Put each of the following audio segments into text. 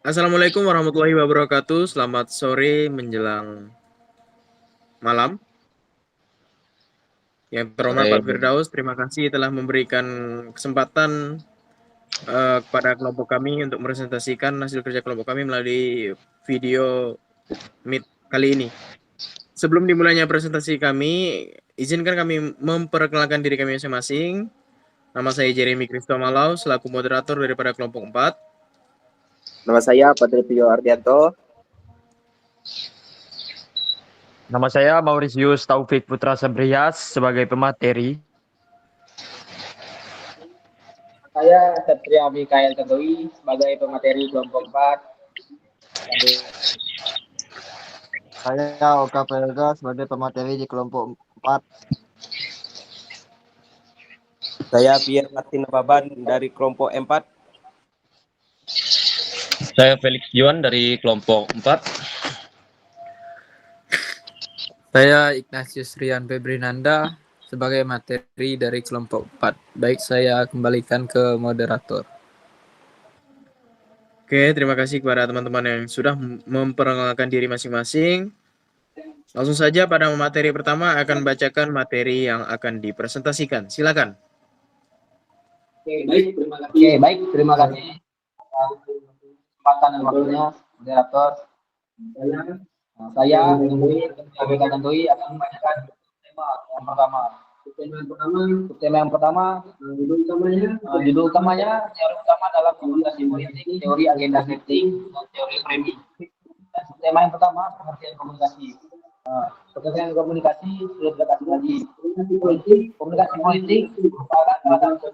Assalamualaikum warahmatullahi wabarakatuh. Selamat sore menjelang malam. Yang terhormat Sore. Pak Firdaus, terima kasih telah memberikan kesempatan kepada kelompok kami untuk presentasikan hasil kerja kelompok kami melalui video Meet kali ini. Sebelum dimulainya presentasi kami, izinkan kami memperkenalkan diri kami masing-masing. Nama saya Jeremy Kristo Malau, selaku moderator daripada kelompok 4. Nama saya Patrio Ardianto. Nama saya Mauritius Taufik Putra Sabrias sebagai pemateri. Saya Satria Mikael Tantowi sebagai pemateri kelompok 4. Saya Oka Pelga sebagai pemateri di kelompok 4. Saya Pierre Martin Baban dari kelompok 4. Saya Felix Juan dari kelompok 4. Saya Ignatius Rian Febrinanda sebagai materi dari kelompok 4. Baik, saya kembalikan ke moderator. Oke, terima kasih kepada teman-teman yang sudah memperkenalkan diri masing-masing. Langsung saja pada materi pertama akan bacakan materi yang akan dipresentasikan. Silakan. Baik, terima kasih kesempatan dan waktunya moderator. Saya Abeka Tantowi akan membacakan tema yang pertama. Tema yang pertama, judul utamanya teori utama dalam komunikasi politik, teori agenda setting, dan teori framing. Tema yang pertama, pengertian komunikasi. Pengertian komunikasi sudah kita kasih lagi. Komunikasi politik merupakan salah satu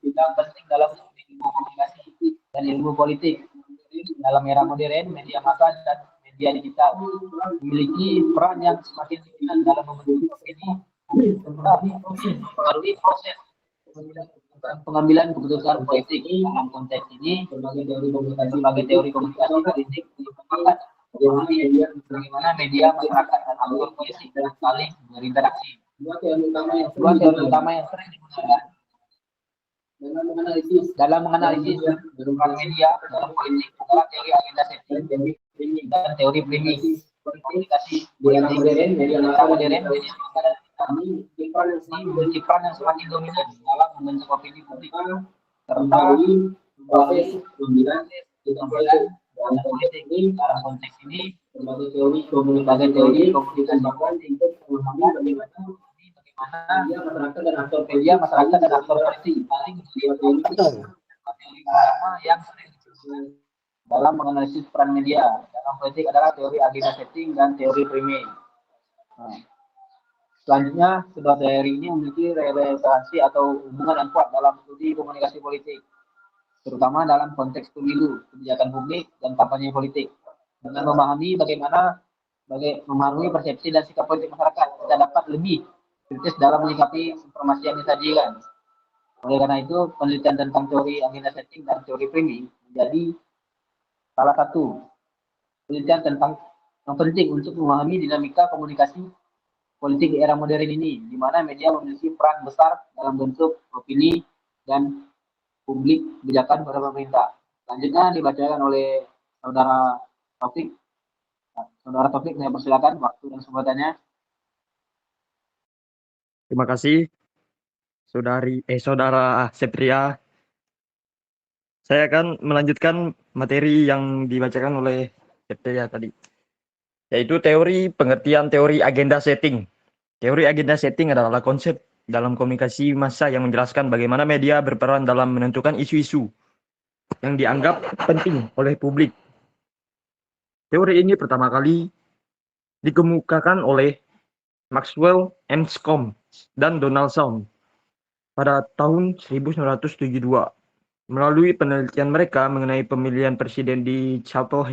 bidang penting dalam ilmu komunikasi dan ilmu politik. Dalam era modern, media massa dan media digital memiliki peran yang semakin signifikan dalam membentuk opini, mempengaruhi proses pengambilan keputusan politik. Dalam konteks ini, berbagai teori komunikasi politik merupakan bagaimana media, masyarakat, dan aktor politik saling berinteraksi. Dua teori utama yang sering digunakan dalam menganalisis peran media dalam politik adalah teori agenda setting dan teori framing. Komunikasi politik media modern memiliki peran yang semakin dominan dalam membentuk opini publik serta proses pengambilan dan politik. Dalam konteks ini, berbagai teori komunikasi untuk mengembangkan bagaimana masyarakat dan aktor politik saling teori utama yang sering dalam menganalisis peran media dalam politik adalah teori agenda setting dan teori framing. Selanjutnya, kedua teori ini memiliki relevansi atau hubungan yang kuat dalam studi komunikasi politik, terutama dalam konteks pemilu, kebijakan publik, dan kampanye politik. Dengan memahami bagaimana memahami persepsi dan sikap politik masyarakat, kita dapat lebih kritis dalam menyikapi informasi yang disajikan. Oleh karena itu, penelitian tentang teori agenda setting dan teori framing menjadi salah satu penelitian tentang yang penting untuk memahami dinamika komunikasi politik di era modern ini, di mana media memiliki peran besar dalam bentuk opini dan publik kebijakan pada pemerintah. Selanjutnya dibacakan oleh saudara Taufik. Saudara Taufik, saya persilakan waktu dan kesempatannya. Terima kasih, saudara Septria. Saya akan melanjutkan materi yang dibacakan oleh Septria tadi, yaitu teori pengertian teori agenda setting. Teori agenda setting adalah konsep dalam komunikasi massa yang menjelaskan bagaimana media berperan dalam menentukan isu-isu yang dianggap penting oleh publik. Teori ini pertama kali dikemukakan oleh Maxwell Anscombe dan Donaldson pada tahun 1972. Melalui penelitian mereka mengenai pemilihan presiden di Chapel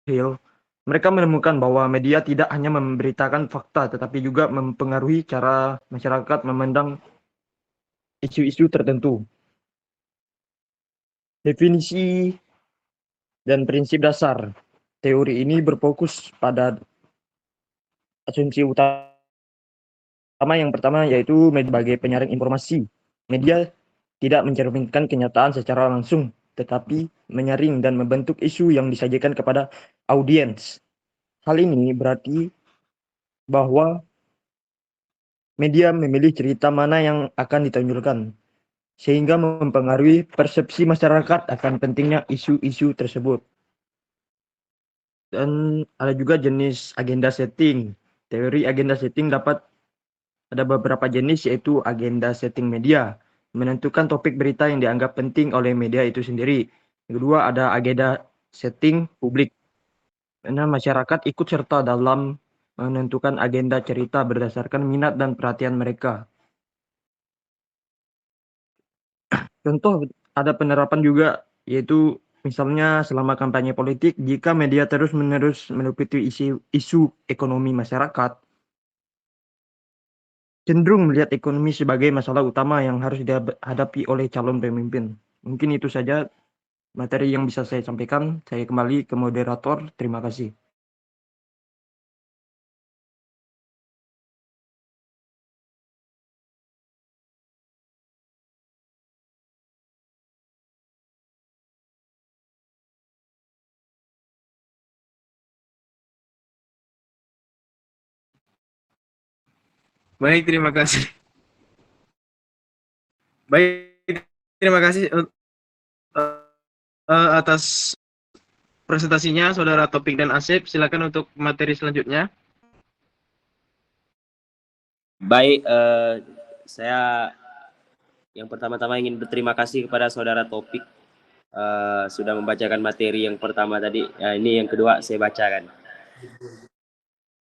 Hill, mereka menemukan bahwa media tidak hanya memberitakan fakta, tetapi juga mempengaruhi cara masyarakat memandang isu-isu tertentu. Definisi dan prinsip dasar teori ini berfokus pada asumsi utama yang pertama, yaitu sebagai penyaring informasi. Media tidak mencerminkan kenyataan secara langsung, tetapi menyaring dan membentuk isu yang disajikan kepada audiens. Hal ini berarti bahwa media memilih cerita mana yang akan ditonjolkan, sehingga mempengaruhi persepsi masyarakat akan pentingnya isu-isu tersebut. Dan ada juga jenis agenda setting. Teori agenda setting dapat ada beberapa jenis, yaitu agenda setting media, menentukan topik berita yang dianggap penting oleh media itu sendiri. Yang kedua ada agenda setting publik, karena masyarakat ikut serta dalam menentukan agenda cerita berdasarkan minat dan perhatian mereka. Contoh ada penerapan juga, yaitu misalnya selama kampanye politik, jika media terus-menerus meliputi isu ekonomi masyarakat, cenderung melihat ekonomi sebagai masalah utama yang harus dihadapi oleh calon pemimpin. Mungkin itu saja materi yang bisa saya sampaikan. Saya kembali ke moderator. Terima kasih. Baik, terima kasih. Baik, terima kasih atas presentasinya Saudara Topik dan Asep. Silakan untuk materi selanjutnya. Baik, saya yang pertama-tama ingin berterima kasih kepada Saudara Topik sudah membacakan materi yang pertama tadi. Ini yang kedua saya bacakan.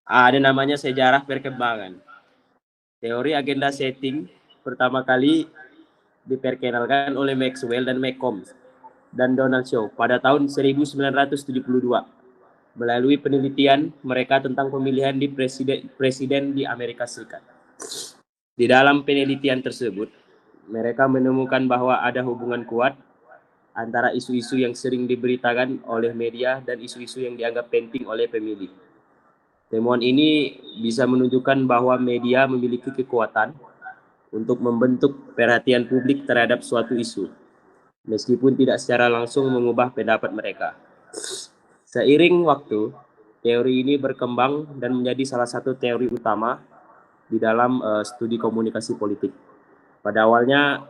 Ada namanya sejarah perkembangan. Teori agenda setting pertama kali diperkenalkan oleh Maxwell dan Malcolm dan Donald Shaw pada tahun 1972 melalui penelitian mereka tentang pemilihan di presiden di Amerika Serikat. Di dalam penelitian tersebut, mereka menemukan bahwa ada hubungan kuat antara isu-isu yang sering diberitakan oleh media dan isu-isu yang dianggap penting oleh pemilih. Temuan ini bisa menunjukkan bahwa media memiliki kekuatan untuk membentuk perhatian publik terhadap suatu isu, meskipun tidak secara langsung mengubah pendapat mereka. Seiring waktu, teori ini berkembang dan menjadi salah satu teori utama di dalam studi komunikasi politik. Pada awalnya,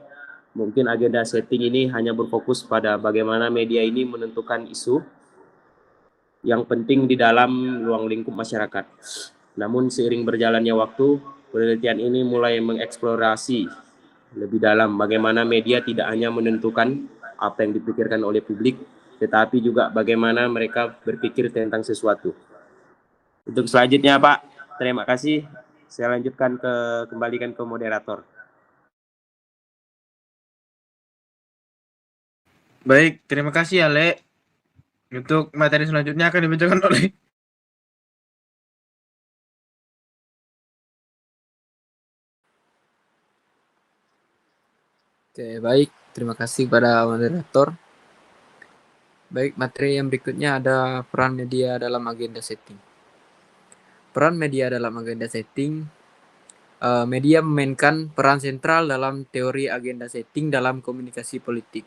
mungkin agenda setting ini hanya berfokus pada bagaimana media ini menentukan isu yang penting di dalam ruang lingkup masyarakat. Namun seiring berjalannya waktu, penelitian ini mulai mengeksplorasi lebih dalam bagaimana media tidak hanya menentukan apa yang dipikirkan oleh publik, tetapi juga bagaimana mereka berpikir tentang sesuatu. Untuk selanjutnya, Pak, terima kasih. Saya lanjutkan kembalikan ke moderator. Baik, terima kasih Ale. Untuk materi selanjutnya akan dibacakan oleh Oke, baik. Terima kasih kepada moderator. Baik, materi yang berikutnya ada peran media dalam agenda setting. Peran media dalam agenda setting. Media memainkan peran sentral dalam teori agenda setting dalam komunikasi politik,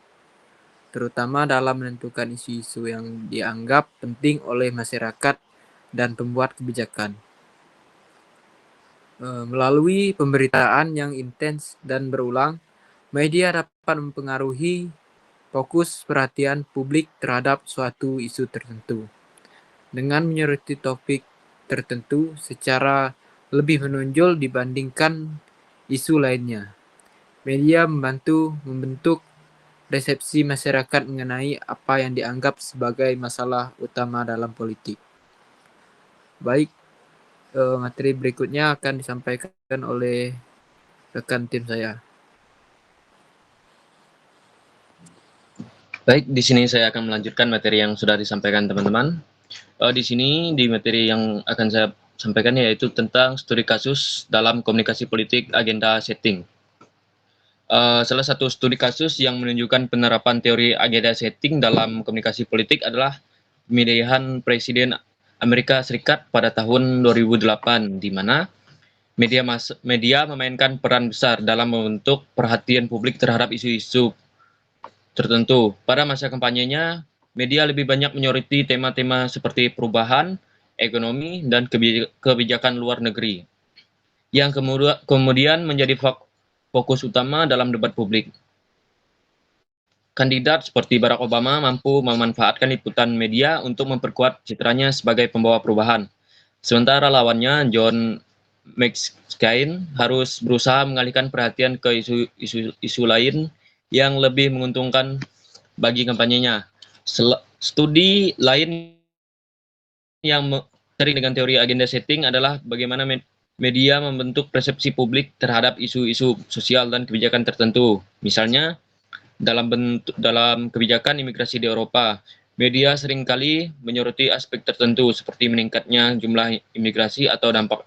terutama dalam menentukan isu-isu yang dianggap penting oleh masyarakat dan pembuat kebijakan. Melalui pemberitaan yang intens dan berulang, media dapat mempengaruhi fokus perhatian publik terhadap suatu isu tertentu dengan menyoroti topik tertentu secara lebih menonjol dibandingkan isu lainnya. Media membantu membentuk resepsi masyarakat mengenai apa yang dianggap sebagai masalah utama dalam politik. Baik, materi berikutnya akan disampaikan oleh rekan tim saya. Baik, di sini saya akan melanjutkan materi yang sudah disampaikan teman-teman. Di sini di materi yang akan saya sampaikan yaitu tentang studi kasus dalam komunikasi politik agenda setting. Salah satu studi kasus yang menunjukkan penerapan teori agenda setting dalam komunikasi politik adalah pemilihan Presiden Amerika Serikat pada tahun 2008, di mana media memainkan peran besar dalam membentuk perhatian publik terhadap isu-isu tertentu. Pada masa kampanyenya, media lebih banyak menyoroti tema-tema seperti perubahan, ekonomi, dan kebijakan luar negeri, yang kemudian menjadi fokus utama dalam debat publik. Kandidat seperti Barack Obama mampu memanfaatkan liputan media untuk memperkuat citranya sebagai pembawa perubahan. Sementara lawannya, John McCain, harus berusaha mengalihkan perhatian ke isu lain yang lebih menguntungkan bagi kampanyenya. Studi lain yang sering dengan teori agenda setting adalah bagaimana media membentuk persepsi publik terhadap isu-isu sosial dan kebijakan tertentu. Misalnya, dalam kebijakan imigrasi di Eropa, media seringkali menyoroti aspek tertentu seperti meningkatnya jumlah imigrasi atau dampak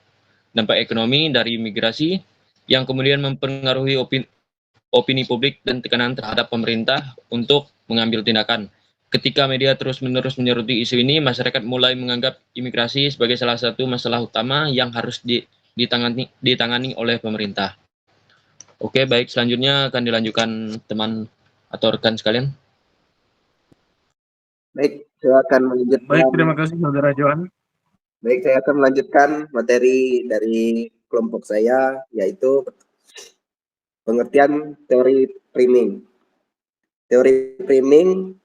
ekonomi dari imigrasi yang kemudian mempengaruhi opini publik dan tekanan terhadap pemerintah untuk mengambil tindakan. Ketika media terus-menerus menyoroti isu ini, masyarakat mulai menganggap imigrasi sebagai salah satu masalah utama yang harus ditangani oleh pemerintah. Oke, baik, selanjutnya akan dilanjutkan teman atau rekan sekalian. Baik, saya akan melanjutkan. Baik, terima kasih Saudara Johan. Baik, saya akan melanjutkan materi dari kelompok saya, yaitu pengertian teori framing. Teori framing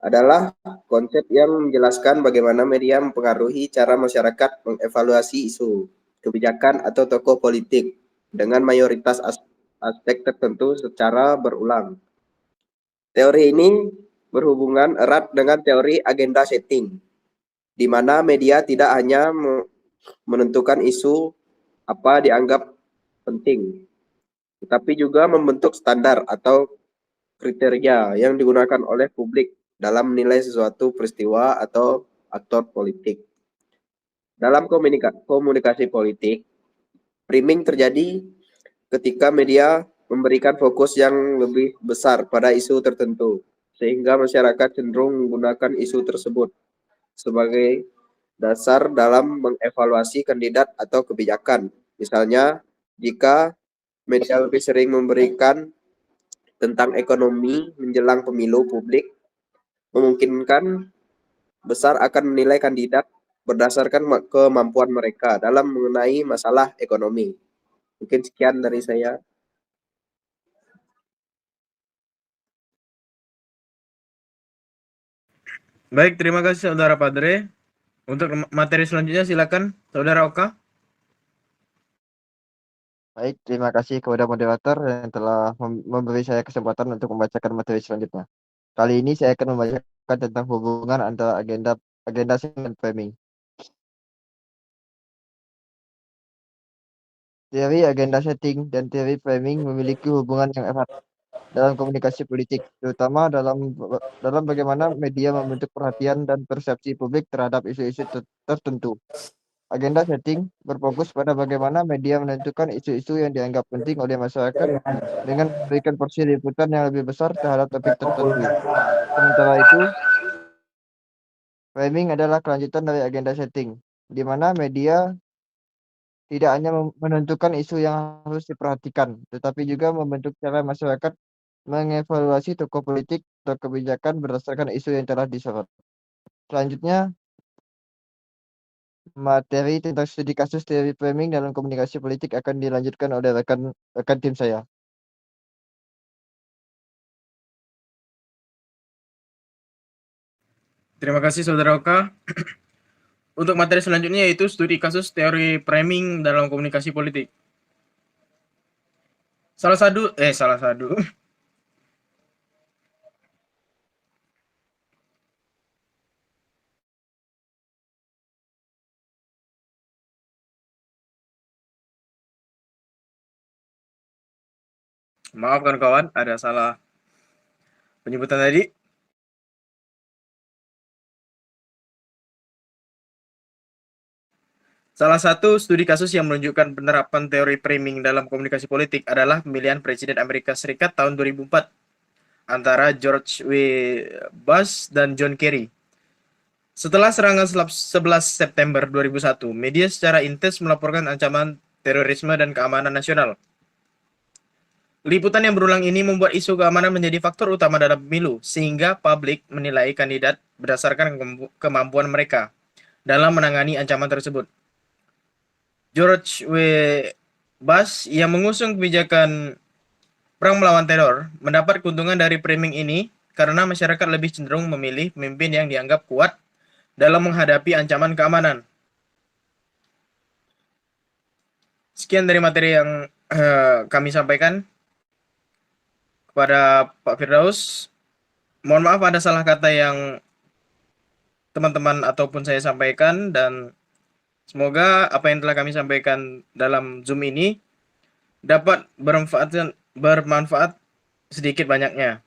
adalah konsep yang menjelaskan bagaimana media mempengaruhi cara masyarakat mengevaluasi isu, kebijakan, atau tokoh politik dengan mayoritas aspek tertentu secara berulang. Teori ini berhubungan erat dengan teori agenda setting, di mana media tidak hanya menentukan isu apa dianggap penting, tetapi juga membentuk standar atau kriteria yang digunakan oleh publik dalam menilai sesuatu peristiwa atau aktor politik. Dalam komunikasi politik, framing terjadi ketika media memberikan fokus yang lebih besar pada isu tertentu, sehingga masyarakat cenderung menggunakan isu tersebut sebagai dasar dalam mengevaluasi kandidat atau kebijakan. Misalnya, jika media lebih sering memberikan tentang ekonomi menjelang pemilu, publik memungkinkan besar akan menilai kandidat berdasarkan kemampuan mereka dalam mengenai masalah ekonomi. Mungkin sekian dari saya. Baik, terima kasih Saudara Padre. Untuk materi selanjutnya silakan Saudara Oka. Baik, terima kasih kepada moderator yang telah memberi saya kesempatan untuk membacakan materi selanjutnya. Kali ini saya akan membacakan tentang hubungan antara agenda dan framing. Teori agenda setting dan teori framing memiliki hubungan yang erat dalam komunikasi politik, terutama dalam bagaimana media membentuk perhatian dan persepsi publik terhadap isu-isu tertentu. Agenda setting berfokus pada bagaimana media menentukan isu-isu yang dianggap penting oleh masyarakat dengan memberikan porsi liputan yang lebih besar terhadap topik tertentu. Sementara itu, framing adalah kelanjutan dari agenda setting, di mana media tidak hanya menentukan isu yang harus diperhatikan, tetapi juga membentuk cara masyarakat mengevaluasi tokoh politik atau kebijakan berdasarkan isu yang telah disorot. Selanjutnya, materi tentang studi kasus teori framing dalam komunikasi politik akan dilanjutkan oleh rekan tim saya. Terima kasih Saudara Oka. Untuk materi selanjutnya yaitu studi kasus teori framing dalam komunikasi politik. Salah satu. Maaf kawan-kawan, ada salah penyebutan tadi. Salah satu studi kasus yang menunjukkan penerapan teori framing dalam komunikasi politik adalah pemilihan Presiden Amerika Serikat tahun 2004 antara George W. Bush dan John Kerry. Setelah serangan 11 September 2001, media secara intens melaporkan ancaman terorisme dan keamanan nasional. Liputan yang berulang ini membuat isu keamanan menjadi faktor utama dalam pemilu, sehingga publik menilai kandidat berdasarkan kemampuan mereka dalam menangani ancaman tersebut. George W. Bush yang mengusung kebijakan perang melawan teror mendapat keuntungan dari framing ini karena masyarakat lebih cenderung memilih pemimpin yang dianggap kuat dalam menghadapi ancaman keamanan. Sekian dari materi yang kami sampaikan kepada Pak Firdaus. Mohon maaf ada salah kata yang teman-teman ataupun saya sampaikan, dan semoga apa yang telah kami sampaikan dalam Zoom ini dapat bermanfaat sedikit banyaknya.